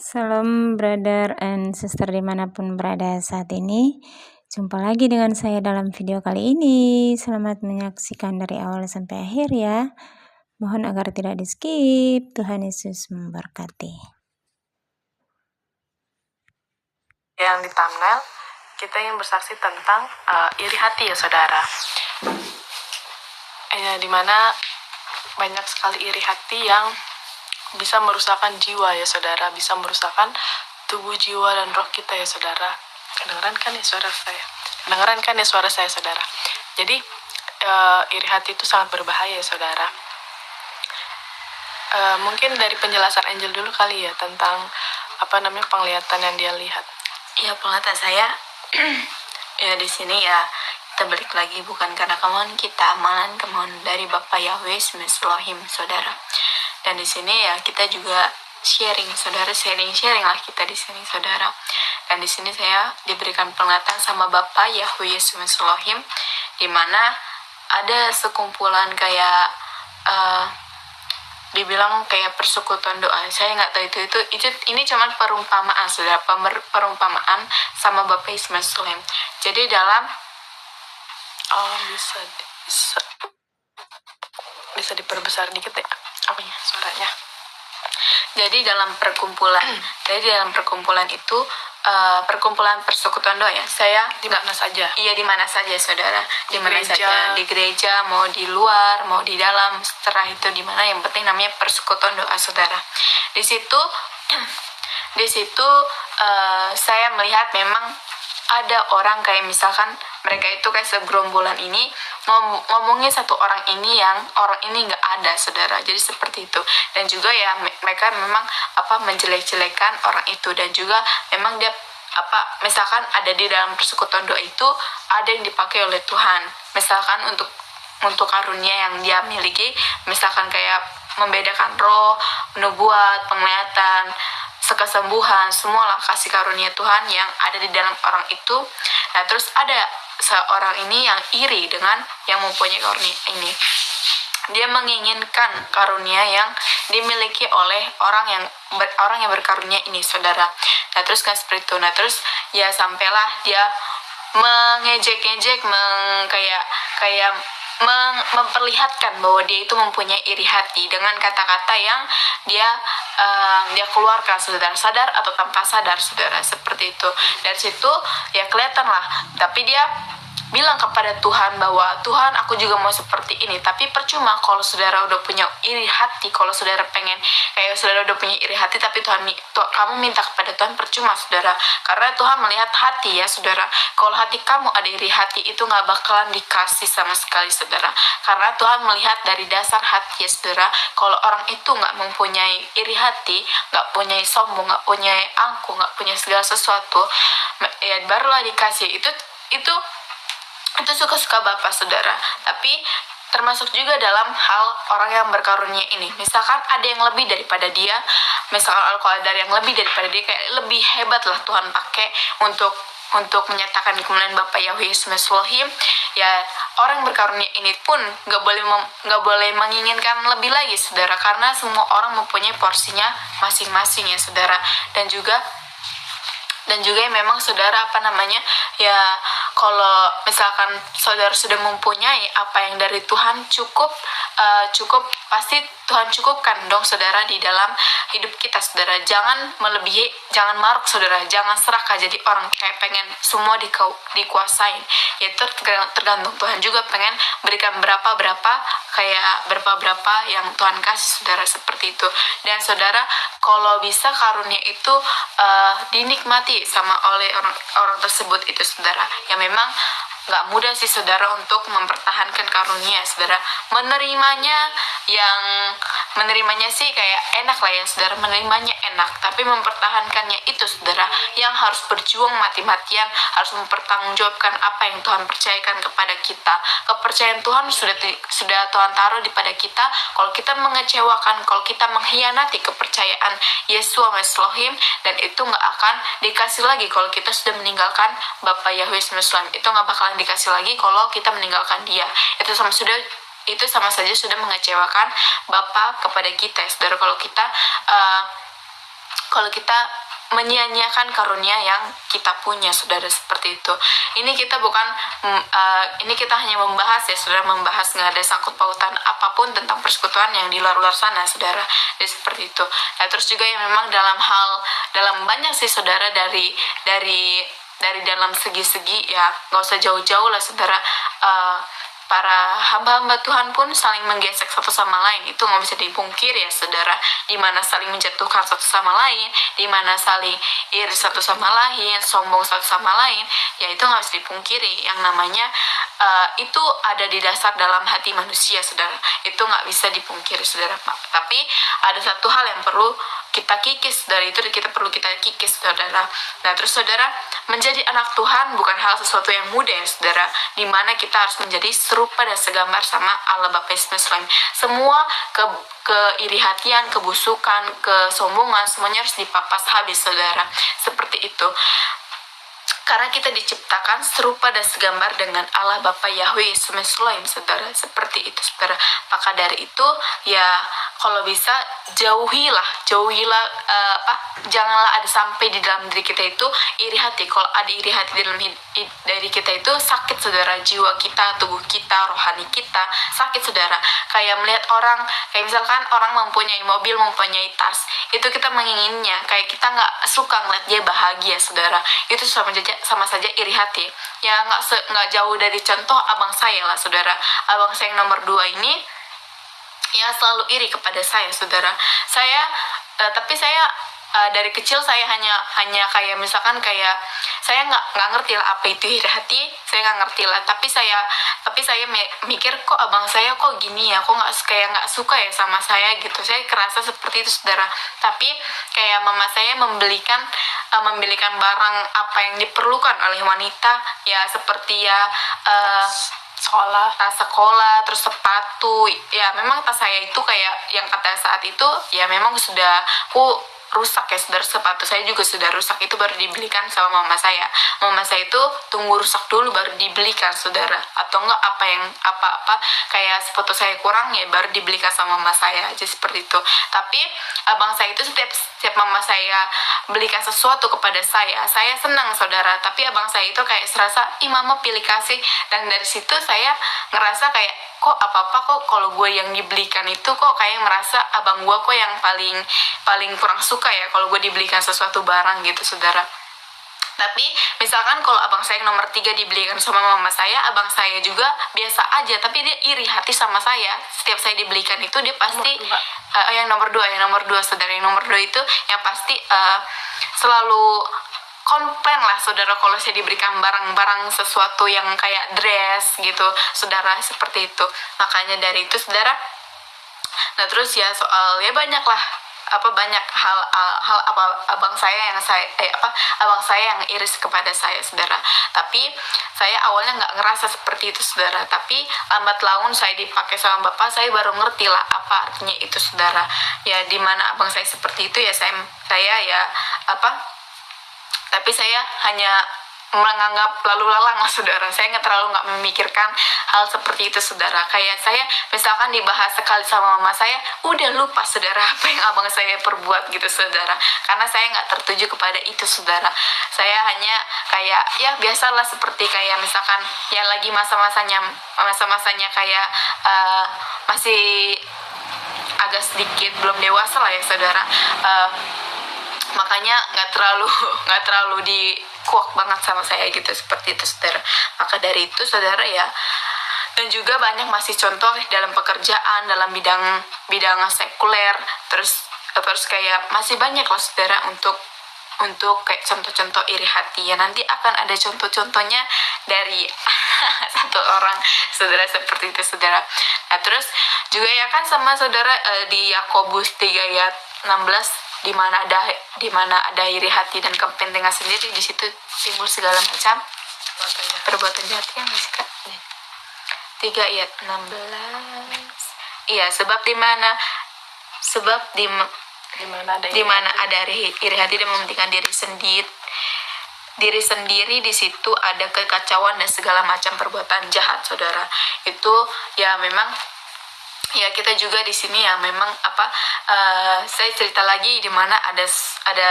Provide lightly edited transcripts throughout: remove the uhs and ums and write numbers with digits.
Salam brother and sister dimanapun berada saat ini. Jumpa lagi dengan saya dalam video kali ini. Selamat menyaksikan dari awal sampai akhir ya. Mohon agar tidak di skip. Tuhan Yesus memberkati. Yang di thumbnail, kita ingin bersaksi tentang iri hati ya saudara. Dimana banyak sekali iri hati yang bisa merusakkan jiwa ya saudara, bisa merusakkan tubuh, jiwa, dan roh kita ya saudara. Kedengeran kan ya suara saya? Kedengeran kan ya suara saya saudara? Jadi iri hati itu sangat berbahaya ya saudara. Mungkin dari penjelasan Angel dulu kali ya tentang penglihatan yang dia lihat. Ya, penglihatan saya ya di sini ya kita balik lagi bukan karena kemauan kita, malahan kemauan dari Bapak Yahweh Elohim saudara. Dan di sini ya kita juga sharing saudara, sharing lah kita di sini saudara. Dan di sini saya diberikan penglihatan sama Bapak Yahweh Elohim, di mana ada sekumpulan kayak dibilang kayak persekutuan doa. Saya nggak tahu itu ini cuma perumpamaan saudara, perumpamaan sama Bapak Elohim. Jadi dalam bisa diperbesar dikit ya suaranya. Jadi dalam perkumpulan itu perkumpulan persekutuan doa ya. Saya di mana saja? Iya, di mana saja saudara. Di mana saja, di gereja, mau di luar, mau di dalam, setelah itu di mana, yang penting namanya persekutuan doa saudara. Di situ saya melihat memang ada orang kayak misalkan mereka itu kayak segerombolan ini ngomongin satu orang ini yang orang ini nggak ada saudara. Jadi seperti itu. Dan juga ya mereka memang menjelek-jelekan orang itu, dan juga memang dia misalkan ada di dalam persekutuan doa itu ada yang dipakai oleh Tuhan, misalkan untuk karunia yang dia miliki, misalkan kayak membedakan roh, nubuat, penglihatan, kesembuhan, semualah kasih karunia Tuhan yang ada di dalam orang itu. Nah, terus ada seorang ini yang iri dengan yang mempunyai karunia ini. Dia menginginkan karunia yang dimiliki oleh orang yang berkarunia ini, saudara. Nah, terus kan seperti itu. Nah, terus ya sampailah dia mengejek-ejek, kayak memperlihatkan bahwa dia itu mempunyai iri hati dengan kata-kata yang dia keluarkan, saudara, sadar atau tanpa sadar, saudara, seperti itu. Dari situ ya kelihatan lah, tapi dia bilang kepada Tuhan bahwa Tuhan, aku juga mau seperti ini. Tapi percuma kalau saudara udah punya iri hati, kalau saudara pengen kayak saudara udah punya iri hati, tapi kamu minta kepada Tuhan, percuma saudara, karena Tuhan melihat hati ya saudara. Kalau hati kamu ada iri hati, itu gak bakalan dikasih sama sekali saudara, karena Tuhan melihat dari dasar hati ya saudara. Kalau orang itu gak mempunyai iri hati, gak punya sombong, gak punya angkuh, gak punya segala sesuatu, ya barulah dikasih. Itu suka-suka Bapak saudara. Tapi termasuk juga dalam hal orang yang berkarunia ini, misalkan ada yang lebih daripada dia, misalkan kalau ada yang lebih daripada dia, kayak lebih hebat lah Tuhan pakai untuk menyatakan kemuliaan Bapak Yahweh Elohim. Ya, orang yang berkarunia ini pun nggak boleh menginginkan lebih lagi saudara, karena semua orang mempunyai porsinya masing-masing ya saudara. Dan juga memang saudara ya kalau misalkan saudara sudah mempunyai apa yang dari Tuhan cukup pasti Tuhan cukupkan dong saudara di dalam hidup kita saudara. Jangan melebihi, jangan maruk saudara, jangan serakah jadi orang kayak pengen semua dikuasain. Ya tergantung Tuhan juga pengen berikan berapa yang Tuhan kasih saudara, seperti itu. Dan saudara, kalau bisa karunia itu dinikmati oleh orang tersebut itu saudara. Ya memang nggak mudah sih saudara untuk mempertahankan karunia saudara. Menerimanya sih kayak enak lah ya saudara, menerimanya enak, tapi mempertahankannya itu saudara yang harus berjuang mati-matian, harus mempertanggungjawabkan apa yang Tuhan percayakan kepada kita. Kepercayaan Tuhan sudah Tuhan taruh di pada kita. Kalau kita mengecewakan, kalau kita mengkhianati kepercayaan Yesus Elohim, dan itu nggak akan dikasih lagi kalau kita sudah meninggalkan Bapak Yahweh Elohim. Itu nggak bakalan dikasih lagi kalau kita meninggalkan dia. Itu sama saja sudah mengecewakan Bapa kepada kita, saudara. kalau kita menyia-nyiakan karunia yang kita punya, saudara, seperti itu. Ini kita bukan ini kita hanya membahas ya, saudara, membahas, nggak ada sangkut pautan apapun tentang persekutuan yang di luar sana, saudara. Jadi seperti itu. Nah, terus juga yang memang dalam banyak sih, saudara, dari dalam segi-segi ya, nggak usah jauh-jauh lah, saudara. Para hamba-hamba Tuhan pun saling menggesek satu sama lain, itu nggak bisa dipungkir ya, saudara. Di mana saling menjatuhkan satu sama lain, di mana saling iri satu sama lain, sombong satu sama lain, ya itu nggak bisa dipungkiri. Yang namanya itu ada di dasar dalam hati manusia, saudara. Itu nggak bisa dipungkiri, saudara. Tapi ada satu hal yang perlu kita kikis, dari itu kita perlu kita kikis, saudara. Nah, terus, saudara, menjadi anak Tuhan bukan hal sesuatu yang mudah ya, saudara, dimana kita harus menjadi serupa dan segambar sama Allah Bapa Yesus. Semua keirihatian, kebusukan, kesombongan, semuanya harus dipapas habis, saudara. Seperti itu. Karena kita diciptakan serupa dan segambar dengan Allah Bapa Yahweh Semesloim, saudara. Seperti itu, saudara. Maka dari itu, ya kalau bisa jauhilah janganlah ada sampai di dalam diri kita itu iri hati. Kalau ada iri hati dalam dari kita itu sakit, saudara. Jiwa kita, tubuh kita, rohani kita sakit, saudara. Kayak melihat orang, kayak misalkan orang mempunyai mobil, mempunyai tas, itu kita menginginnya, kayak kita nggak suka ngeliat dia bahagia, saudara. Itu sama saja iri hati. Ya nggak jauh dari contoh abang saya lah, saudara. Abang saya yang nomor 2 ini ya selalu iri kepada saya, saudara. Tapi saya dari kecil saya hanya kayak misalkan kayak saya nggak ngerti lah apa itu iri hati, saya nggak ngerti lah. Tapi saya mikir, kok abang saya kok gini ya, kok nggak suka ya sama saya gitu. Saya kerasa seperti itu, saudara. Tapi kayak mama saya membelikan barang apa yang diperlukan oleh wanita, ya seperti ya tas sekolah, terus sepatu. Ya memang tas saya itu kayak yang kata saat itu ya memang sudah rusak ya, saudara. Sepatu saya juga sudah rusak, itu baru dibelikan sama mama saya. Mama saya itu tunggu rusak dulu baru dibelikan, saudara. Atau enggak apa kayak sepatu saya kurang ya baru dibelikan sama mama saya aja, seperti itu. Tapi abang saya itu setiap mama saya belikan sesuatu kepada saya senang, saudara. Tapi abang saya itu kayak serasa, mama pilih kasih. Dan dari situ saya ngerasa kayak, kok apa-apa kok kalau gue yang dibelikan itu kok kayak merasa abang gue kok yang paling kurang suka ya kalau gue dibelikan sesuatu barang gitu, saudara. Tapi misalkan kalau abang saya yang nomor 3 dibelikan sama mama saya, abang saya juga biasa aja, tapi dia iri hati sama saya. Setiap saya dibelikan itu dia pasti yang nomor 2, saudara. Yang nomor 2 itu yang pasti selalu komplain lah, saudara, kalau saya diberikan barang-barang sesuatu yang kayak dress gitu, saudara, seperti itu. Makanya dari itu, saudara. Nah, terus ya soal ya banyak hal abang saya yang iris kepada saya, saudara. Tapi saya awalnya nggak ngerasa seperti itu, saudara. Tapi lambat laun saya dipakai sama bapak, saya baru ngerti lah apa artinya itu, saudara. Ya dimana abang saya seperti itu ya saya tapi saya hanya menganggap lalu lalang lah, saudara. Saya nggak memikirkan hal seperti itu, saudara. Kayak saya misalkan dibahas sekali sama mama saya, udah lupa, saudara, apa yang abang saya perbuat gitu, saudara. Karena saya nggak tertuju kepada itu, saudara. Saya hanya kayak ya biasalah, seperti kayak misalkan ya lagi masa-masanya kayak masih agak sedikit belum dewasa lah ya, saudara. Makanya nggak terlalu dikuak banget sama saya gitu, seperti itu, saudara. Maka dari itu, saudara, ya, dan juga banyak masih contoh dalam pekerjaan, dalam bidang sekuler, terus kayak masih banyak loh, saudara, untuk kayak contoh-contoh iri hati. Ya nanti akan ada contoh-contohnya dari satu orang, saudara, seperti itu, saudara. Nah, terus juga ya kan sama saudara di Yakobus 3 ayat 16, di mana ada iri hati dan kepentingan sendiri, di situ timbul segala macam perbuatan jahat yang Kak. 3 ayat 16. Iya, sebab di mana ada iri hati dan mementingkan diri sendiri, di situ ada kekacauan dan segala macam perbuatan jahat, saudara. Itu ya memang ya kita juga di sini ya memang saya cerita lagi di mana ada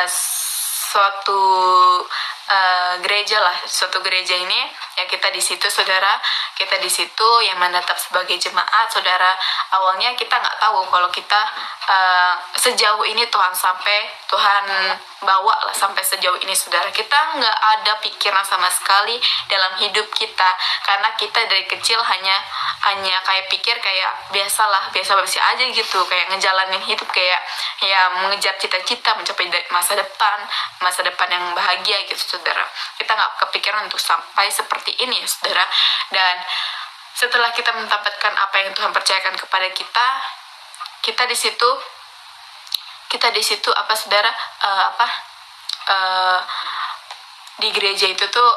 suatu suatu gereja ini ya, kita di situ saudara, kita di situ yang menetap sebagai jemaat saudara. Awalnya kita nggak tahu kalau kita sejauh ini Tuhan bawa lah sampai sejauh ini saudara. Kita nggak ada pikiran sama sekali dalam hidup kita, karena kita dari kecil hanya kayak pikir kayak biasa aja gitu, kayak ngejalanin hidup kayak ya mengejar cita-cita, mencapai masa depan yang bahagia gitu saudara. Kita nggak kepikiran untuk sampai seperti ini ya saudara. Dan setelah kita mendapatkan apa yang Tuhan percayakan kepada kita, kita di situ apa saudara, di gereja itu tuh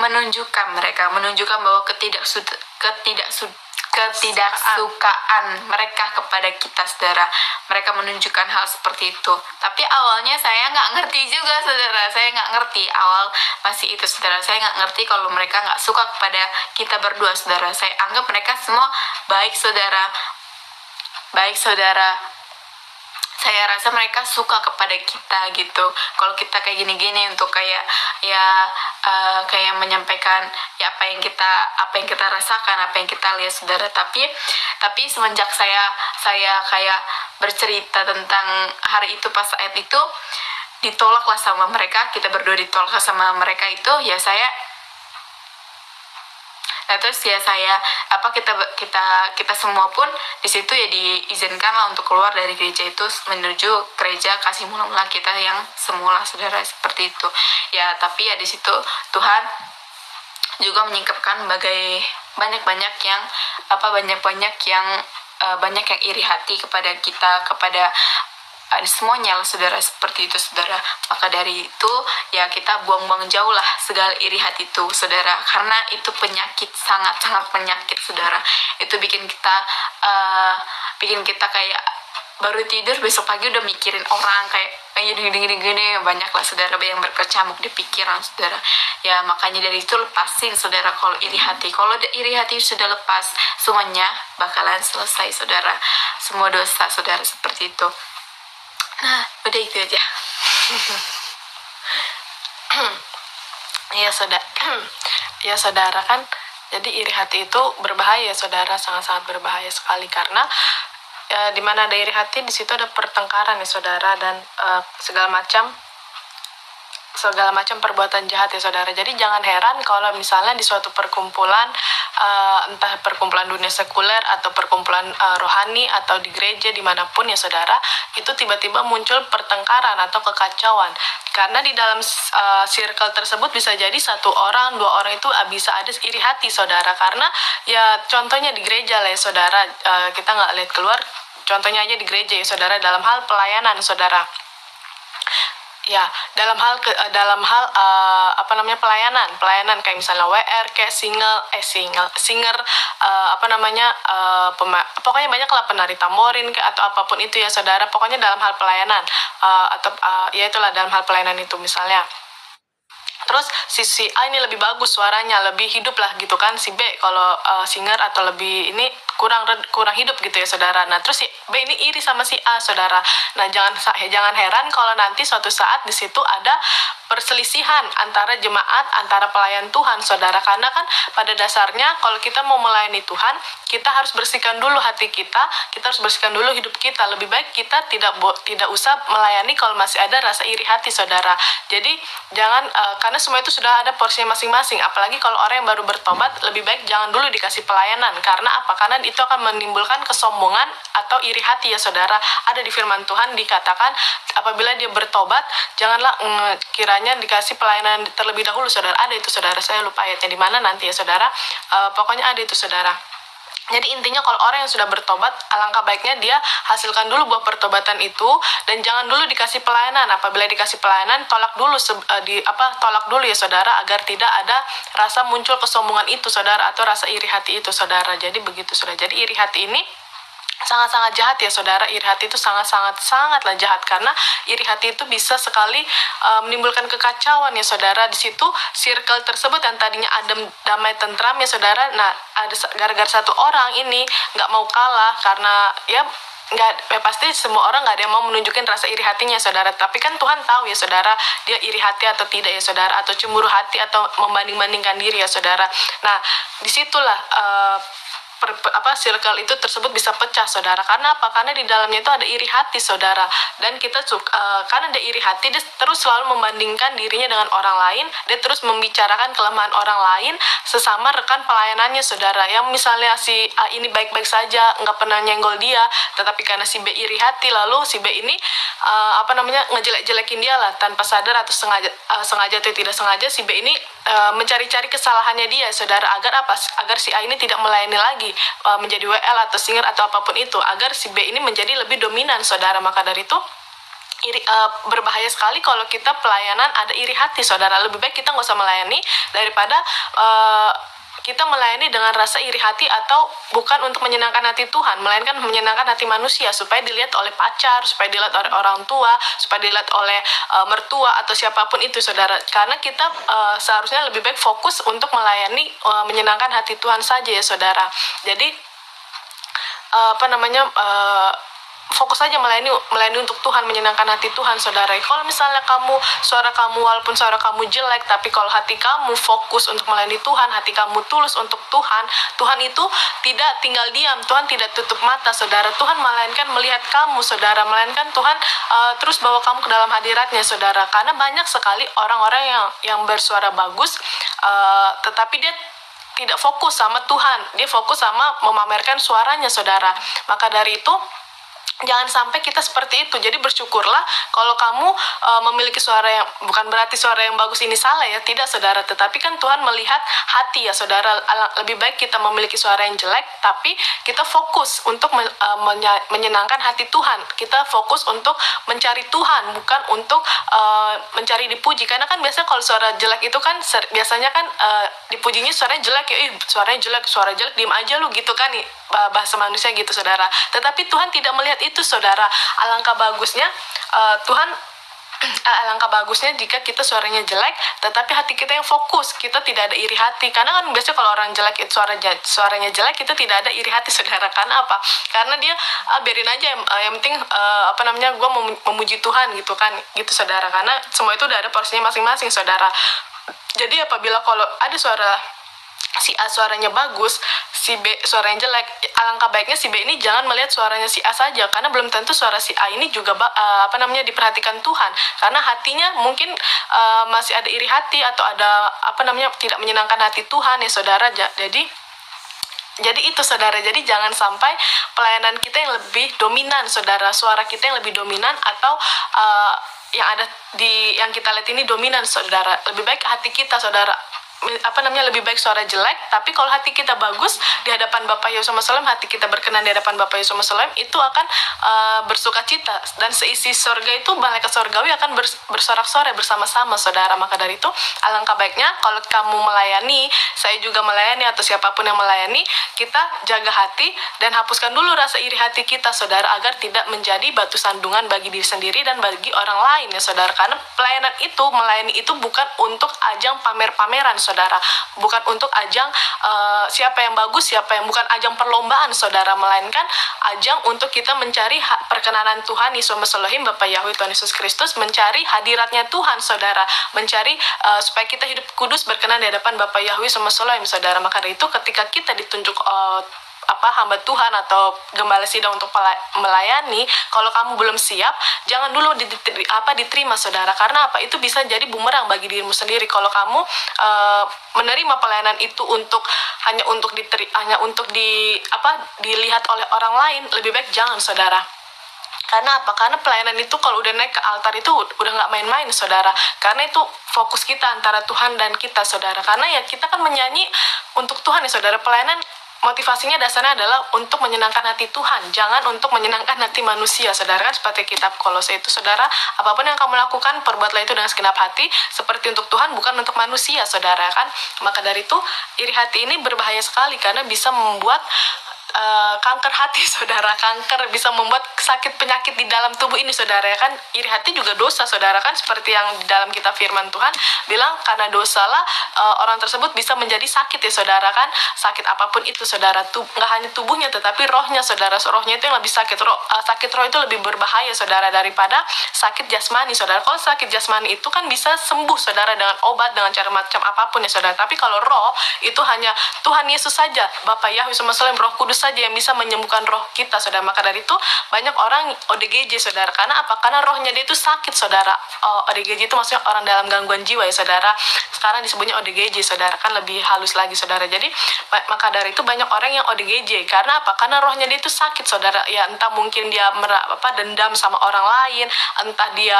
menunjukkan bahwa ketidaksukaan mereka kepada kita saudara. Mereka menunjukkan hal seperti itu. Tapi awalnya saya nggak ngerti juga saudara. Saya nggak ngerti awal masih itu saudara. Saya nggak ngerti kalau mereka nggak suka kepada kita berdua saudara. Saya anggap mereka semua baik saudara. Saya rasa mereka suka kepada kita gitu. Kalau kita kayak gini-gini untuk kayak menyampaikan ya apa yang kita rasakan, apa yang kita lihat saudara. Tapi semenjak saya kayak bercerita tentang hari itu, pas saat itu ditolaklah sama mereka, kita berdua ditolak sama mereka itu ya saya. Nah terus ya kita semua pun di situ ya diizinkanlah untuk keluar dari gereja itu menuju gereja Kasih Mula-Mula kita yang semula saudara, seperti itu ya. Tapi ya di situ Tuhan juga menyingkapkan banyak yang iri hati kepada kita, kepada semuanya lah saudara, seperti itu saudara. Maka dari itu ya kita buang-buang jauh lah segala iri hati itu saudara, karena itu penyakit, sangat-sangat penyakit saudara. Itu bikin kita kayak baru tidur besok pagi udah mikirin orang kayak gini, banyak lah saudara yang berkecamuk di pikiran saudara ya. Makanya dari itu lepasin saudara kalau iri hati. Kalau iri hati sudah lepas, semuanya bakalan selesai saudara, semua dosa saudara, seperti itu. Nah, udah itu aja. Ya saudara kan, jadi iri hati itu berbahaya saudara, sangat-sangat berbahaya sekali, karena di mana ada iri hati di situ ada pertengkaran ya saudara, dan segala macam perbuatan jahat ya saudara. Jadi jangan heran kalau misalnya di suatu perkumpulan, entah perkumpulan dunia sekuler atau perkumpulan rohani atau di gereja dimanapun ya saudara, itu tiba-tiba muncul pertengkaran atau kekacauan. Karena di dalam circle tersebut bisa jadi 1 orang, 2 orang itu bisa ada iri hati saudara. Karena ya contohnya di gereja lah ya saudara, kita nggak lihat keluar, contohnya aja di gereja ya saudara, dalam hal pelayanan saudara. Ya, dalam hal pelayanan kayak misalnya WR, kayak singer, pokoknya banyak lah, penari tamborin kayak atau apapun itu ya saudara. Pokoknya dalam hal pelayanan ya itulah dalam hal pelayanan itu misalnya. Terus si A ini lebih bagus suaranya, lebih hidup lah gitu kan. Si B kalau singer atau lebih ini kurang hidup gitu ya saudara. Nah terus si B ini iri sama si A saudara. Nah jangan heran kalau nanti suatu saat di situ ada perselisihan antara jemaat, antara pelayan Tuhan saudara. Karena kan pada dasarnya kalau kita mau melayani Tuhan, kita harus bersihkan dulu hati kita harus bersihkan dulu hidup kita. Lebih baik kita tidak usah melayani kalau masih ada rasa iri hati saudara. Jadi jangan karena semua itu sudah ada porsinya masing-masing. Apalagi kalau orang yang baru bertobat, lebih baik jangan dulu dikasih pelayanan. Karena apa? Karena itu akan menimbulkan kesombongan atau iri hati ya saudara. Ada di firman Tuhan dikatakan apabila dia bertobat, janganlah kiranya dikasih pelayanan terlebih dahulu saudara. Ada itu saudara, saya lupa ayatnya di mana nanti ya saudara. Pokoknya ada itu saudara. Jadi intinya kalau orang yang sudah bertobat, alangkah baiknya dia hasilkan dulu buah pertobatan itu, dan jangan dulu dikasih pelayanan. Apabila dikasih pelayanan, tolak dulu ya saudara, agar tidak ada rasa muncul kesombongan itu saudara, atau rasa iri hati itu saudara. Jadi begitu saudara. Jadi iri hati ini sangat-sangat jahat ya saudara. Iri hati itu sangatlah jahat, karena iri hati itu bisa sekali menimbulkan kekacauan ya saudara. Di situ circle tersebut yang tadinya adem, damai, tentram ya saudara, nah ada gara-gara satu orang ini nggak mau kalah, karena ya pasti semua orang nggak ada yang mau menunjukin rasa iri hatinya saudara. Tapi kan Tuhan tahu ya saudara, dia iri hati atau tidak ya saudara, atau cemburu hati atau membanding-bandingkan diri ya saudara. Nah disitulah circle itu tersebut bisa pecah saudara. Karena apa? Karena di dalamnya itu ada iri hati saudara, dan kita karena ada iri hati, dia terus selalu membandingkan dirinya dengan orang lain, dia terus membicarakan kelemahan orang lain sesama rekan pelayanannya saudara. Yang misalnya si A ini baik-baik saja, nggak pernah nyenggol dia, tetapi karena si B iri hati, lalu si B ini ngejelek-jelekin dia lah tanpa sadar atau sengaja atau tidak sengaja. Si B ini mencari-cari kesalahannya dia saudara, agar si A ini tidak melayani lagi, menjadi WL atau singer atau apapun itu, agar si B ini menjadi lebih dominan saudara. Maka dari itu berbahaya sekali kalau kita pelayanan ada iri hati saudara. Lebih baik kita nggak usah melayani daripada kita melayani dengan rasa iri hati, atau bukan untuk menyenangkan hati Tuhan, melainkan menyenangkan hati manusia, supaya dilihat oleh pacar, supaya dilihat oleh orang tua, supaya dilihat oleh mertua atau siapapun itu saudara. Karena kita seharusnya lebih baik fokus untuk melayani, menyenangkan hati Tuhan saja ya saudara. Jadi fokus aja melayani untuk Tuhan, menyenangkan hati Tuhan saudara. Kalau misalnya walaupun suara kamu jelek, tapi kalau hati kamu fokus untuk melayani Tuhan, hati kamu tulus untuk Tuhan, Tuhan itu tidak tinggal diam, Tuhan tidak tutup mata saudara. Tuhan melainkan melihat kamu saudara, melainkan Tuhan terus bawa kamu ke dalam hadiratnya saudara. Karena banyak sekali orang-orang yang bersuara bagus, tetapi dia tidak fokus sama Tuhan, dia fokus sama memamerkan suaranya saudara. Maka dari itu jangan sampai kita seperti itu. Jadi bersyukurlah kalau kamu memiliki suara yang, bukan berarti suara yang bagus ini salah ya, tidak saudara, tetapi kan Tuhan melihat hati ya saudara. Lebih baik kita memiliki suara yang jelek, tapi kita fokus untuk menyenangkan hati Tuhan, kita fokus untuk mencari Tuhan, bukan untuk mencari dipuji. Karena kan biasanya kalau suara jelek itu kan biasanya kan dipujinya suaranya jelek ya, suara jelek diem aja lu gitu kan nih, bahasa manusia gitu saudara. Tetapi Tuhan tidak melihat itu saudara. Alangkah bagusnya jika kita suaranya jelek tetapi hati kita yang fokus, kita tidak ada iri hati. Karena kan biasanya kalau orang jelek itu suaranya jelek, kita tidak ada iri hati saudara. Karena apa? Karena dia biarin aja, yang penting gue mau memuji Tuhan gitu kan, gitu saudara. Karena semua itu udah ada porsinya masing-masing saudara. Jadi apabila kalau ada si A suaranya bagus, si B suaranya jelek, alangkah baiknya si B ini jangan melihat suaranya si A saja, karena belum tentu suara si A ini juga diperhatikan Tuhan, karena hatinya mungkin masih ada iri hati atau ada tidak menyenangkan hati Tuhan ya saudara. Jadi itu saudara, jadi jangan sampai pelayanan kita yang lebih dominan saudara, suara kita yang lebih dominan, atau yang kita lihat ini dominan saudara. Lebih baik hati kita saudara, lebih baik suara jelek, tapi kalau hati kita bagus di hadapan Bapa Yesus SAW, hati kita berkenan di hadapan Bapa Yesus SAW, itu akan bersuka cita, dan seisi surga itu malaikat surgawi akan bersorak-sorai bersama-sama saudara. Maka dari itu alangkah baiknya kalau kamu melayani, saya juga melayani, atau siapapun yang melayani, kita jaga hati dan hapuskan dulu rasa iri hati kita saudara, agar tidak menjadi batu sandungan bagi diri sendiri dan bagi orang lain ya saudara. Karena melayani itu bukan untuk ajang pamer-pameran saudara, bukan untuk ajang siapa yang bagus, bukan ajang perlombaan saudara, melainkan ajang untuk kita mencari perkenanan Tuhan Yesus Elohim Bapa Yahweh Tuhan Yesus Kristus, mencari hadiratnya Tuhan saudara, mencari supaya kita hidup kudus berkenan di hadapan Bapa Yahweh Yesus Elohim saudara. Maka dari itu ketika kita ditunjuk hamba Tuhan atau gembala sidang untuk melayani, kalau kamu belum siap, jangan dulu diterima saudara. Karena apa? Itu bisa jadi bumerang bagi dirimu sendiri. Kalau kamu menerima pelayanan itu hanya untuk dilihat oleh orang lain, lebih baik jangan saudara. Karena apa? Karena pelayanan itu kalau udah naik ke altar itu udah nggak main-main saudara. Karena itu fokus kita antara Tuhan dan kita saudara. Karena ya kita kan menyanyi untuk Tuhan ya saudara. Pelayanan motivasinya dasarnya adalah untuk menyenangkan hati Tuhan, jangan untuk menyenangkan hati manusia saudara. Kan seperti kitab Kolose itu saudara, apapun yang kamu lakukan perbuatlah itu dengan segenap hati seperti untuk Tuhan, bukan untuk manusia saudara kan. Maka dari itu iri hati ini berbahaya sekali, karena bisa membuat kanker hati saudara, kanker bisa membuat sakit penyakit di dalam tubuh ini saudara, ya kan. Iri hati juga dosa saudara, kan seperti yang di dalam kitab firman Tuhan bilang karena dosalah orang tersebut bisa menjadi sakit ya saudara, kan. Sakit apapun itu saudara, nggak hanya tubuhnya tetapi rohnya saudara. Rohnya itu yang lebih sakit. Sakit roh itu lebih berbahaya saudara daripada sakit jasmani saudara. Kalau sakit jasmani itu kan bisa sembuh saudara dengan obat, dengan cara macam apapun ya saudara. Tapi kalau roh itu hanya Tuhan Yesus saja, Bapa Yahweh SWT, Roh Kudus saja yang bisa menyembuhkan roh kita saudara. Maka dari itu banyak orang ODGJ saudara. Karena apa? Karena rohnya dia itu sakit saudara. ODGJ itu maksudnya orang dalam gangguan jiwa ya saudara. Sekarang disebutnya ODGJ saudara, kan lebih halus lagi saudara. Jadi maka dari itu banyak orang yang ODGJ. Karena apa? Karena rohnya dia itu sakit saudara. Ya entah mungkin dia dendam sama orang lain, entah dia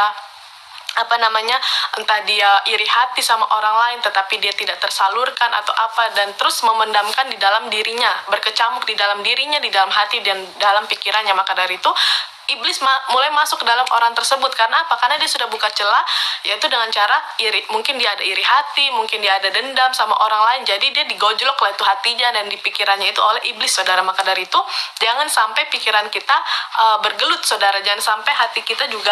entah dia iri hati sama orang lain tetapi dia tidak tersalurkan atau apa, dan terus memendamkan di dalam dirinya, berkecamuk di dalam dirinya, di dalam hati dan dalam pikirannya. Maka dari itu iblis mulai masuk ke dalam orang tersebut. Karena apa? Karena dia sudah buka celah, yaitu dengan cara iri. Mungkin dia ada iri hati, mungkin dia ada dendam sama orang lain, jadi dia digojlok lah itu hatinya dan di pikirannya itu oleh iblis saudara. Maka dari itu jangan sampai pikiran kita bergelut saudara, jangan sampai hati kita juga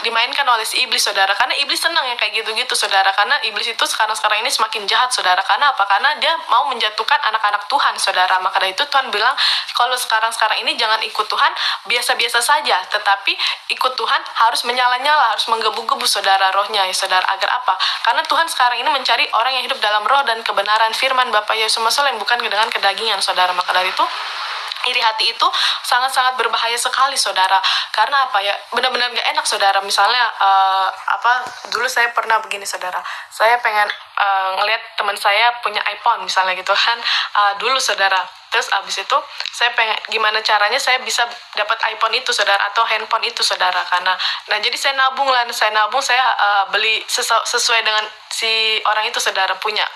dimainkan oleh si iblis saudara. Karena iblis senang yang kayak gitu-gitu saudara. Karena iblis itu sekarang ini semakin jahat saudara. Karena apa? Karena dia mau menjatuhkan anak-anak Tuhan saudara. Maka dari itu Tuhan bilang kalau sekarang ini jangan ikut Tuhan biasa-biasa saja, tetapi ikut Tuhan harus menyala-nyala, harus menggebu-gebu saudara rohnya ya saudara. Agar apa? Karena Tuhan sekarang ini mencari orang yang hidup dalam roh dan kebenaran firman Bapa Yesus SAW, bukan dengan kedagingan saudara. Maka dari itu iri hati itu sangat-sangat berbahaya sekali saudara. Karena apa ya, benar-benar gak enak saudara. Misalnya dulu saya pernah begini saudara, saya pengen ngelihat teman saya punya iPhone misalnya gitu kan, dulu saudara. Terus abis itu saya pengen gimana caranya saya bisa dapat iPhone itu saudara, atau handphone itu saudara. Karena jadi saya nabung, saya beli sesuai dengan si orang itu saudara punya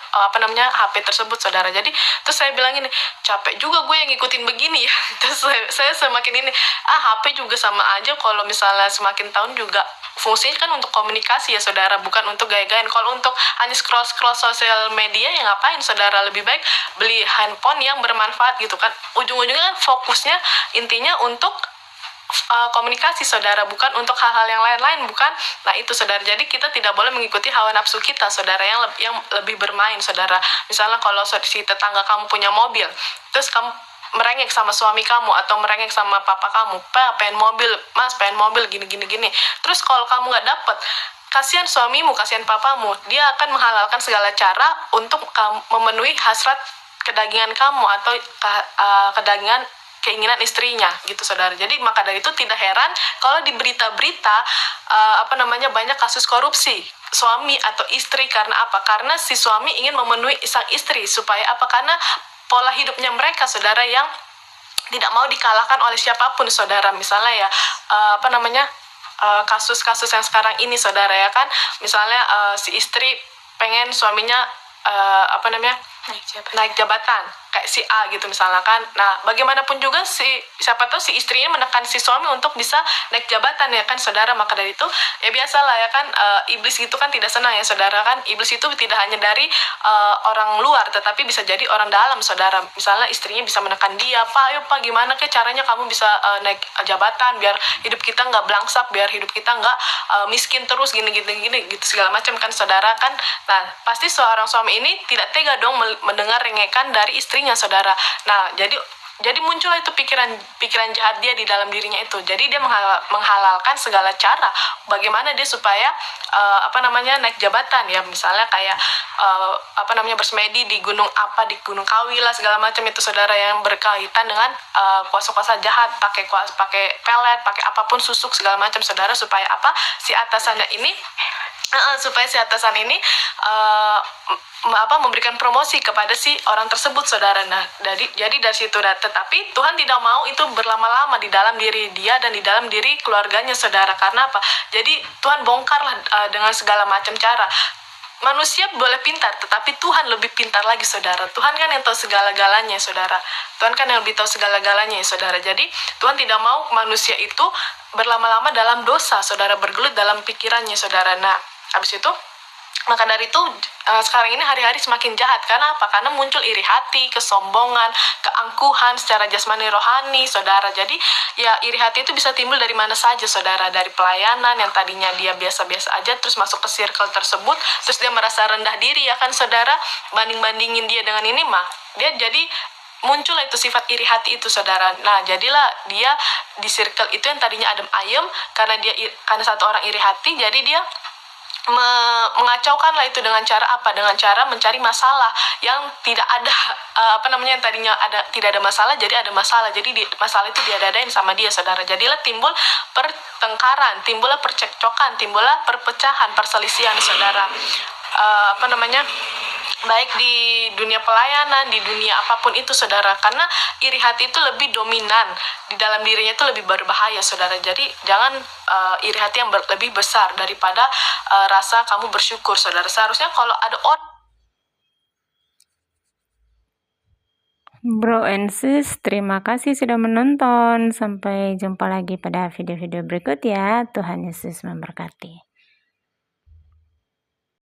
HP tersebut saudara. Jadi terus saya bilang ini, capek juga gue yang ngikutin begini ya. Terus saya semakin ini, HP juga sama aja, kalau misalnya semakin tahun juga fungsinya kan untuk komunikasi ya saudara, bukan untuk gaya-gayaan. Kalau untuk hanya scroll sosial media ya ngapain saudara, lebih baik beli handphone yang bermanfaat gitu kan. Ujung-ujungnya kan fokusnya intinya untuk komunikasi saudara, bukan untuk hal-hal yang lain-lain, bukan. Nah itu saudara, jadi kita tidak boleh mengikuti hawa nafsu kita saudara yang lebih bermain saudara. Misalnya kalau si tetangga kamu punya mobil, terus kamu merengek sama suami kamu atau merengek sama papa kamu, pengen mobil mas, pengen mobil gini. Terus kalau kamu nggak dapet, kasihan suamimu, kasihan papamu, dia akan menghalalkan segala cara untuk memenuhi hasrat kedagingan kamu atau kedagingan keinginan istrinya gitu saudara. Jadi maka dari itu tidak heran kalau di berita-berita banyak kasus korupsi suami atau istri. Karena apa? Karena si suami ingin memenuhi sang istri supaya apa? Karena pola hidupnya mereka saudara yang tidak mau dikalahkan oleh siapapun saudara. Misalnya ya kasus-kasus yang sekarang ini saudara ya kan, misalnya si istri pengen suaminya naik jabatan kayak si A gitu misalnya kan. Nah bagaimanapun juga siapa tahu si istrinya menekan si suami untuk bisa naik jabatan ya kan saudara. Maka dari itu ya biasalah ya kan, iblis itu kan tidak senang ya saudara kan. Iblis itu tidak hanya dari orang luar tetapi bisa jadi orang dalam saudara. Misalnya istrinya bisa menekan dia, ayo pak gimana ke caranya kamu bisa naik jabatan biar hidup kita nggak blangsap, biar hidup kita nggak miskin terus gini gitu segala macam kan saudara kan. Nah pasti seorang suami ini tidak tega dong mendengar rengekan dari istrinya saudara. Nah jadi muncullah itu pikiran jahat dia di dalam dirinya itu. Jadi dia menghalalkan segala cara bagaimana dia supaya naik jabatan ya. Misalnya kayak bersemedi di gunung Gunung Kawi lah segala macam itu saudara, yang berkaitan dengan kuasa-kuasa jahat, pakai pelet, pakai apapun susuk segala macam saudara, supaya si atasannya ini memberikan promosi kepada si orang tersebut saudara. Nah jadi dari situ, tetapi Tuhan tidak mau itu berlama-lama di dalam diri dia dan di dalam diri keluarganya saudara. Karena apa? Jadi Tuhan bongkarlah dengan segala macam cara. Manusia boleh pintar, tetapi Tuhan lebih pintar lagi saudara. Tuhan kan yang tahu segala-galanya saudara. Tuhan kan yang lebih tahu segala-galanya ya saudara. Jadi Tuhan tidak mau manusia itu berlama-lama dalam dosa saudara, bergelut dalam pikirannya saudara. Nah habis itu Maka dari itu sekarang ini hari-hari semakin jahat. Karena apa? Karena muncul iri hati, kesombongan, keangkuhan secara jasmani rohani, saudara. Jadi ya iri hati itu bisa timbul dari mana saja, saudara. Dari pelayanan yang tadinya dia biasa-biasa aja, terus masuk ke circle tersebut, terus dia merasa rendah diri ya kan, saudara. Banding-bandingin dia dengan ini mah, dia jadi muncul itu sifat iri hati itu, saudara. Nah, jadilah dia di circle itu yang tadinya adem ayem, karena satu orang iri hati, jadi dia mengacaukan lah itu dengan cara apa? Dengan cara mencari masalah yang tidak ada, yang tadinya tidak ada masalah, jadi ada masalah. Jadi masalah itu diada-adain sama dia, saudara. Jadilah timbul pertengkaran, timbullah percekcokan, timbullah perpecahan, perselisihan, saudara. Baik di dunia pelayanan, di dunia apapun itu, saudara. Karena iri hati itu lebih dominan di dalam dirinya, itu lebih berbahaya, saudara. Jadi jangan iri hati yang lebih besar daripada rasa kamu bersyukur, saudara. Seharusnya kalau ada orang Bro and sis, terima kasih sudah menonton. Sampai jumpa lagi pada video-video berikut ya. Tuhan Yesus memberkati.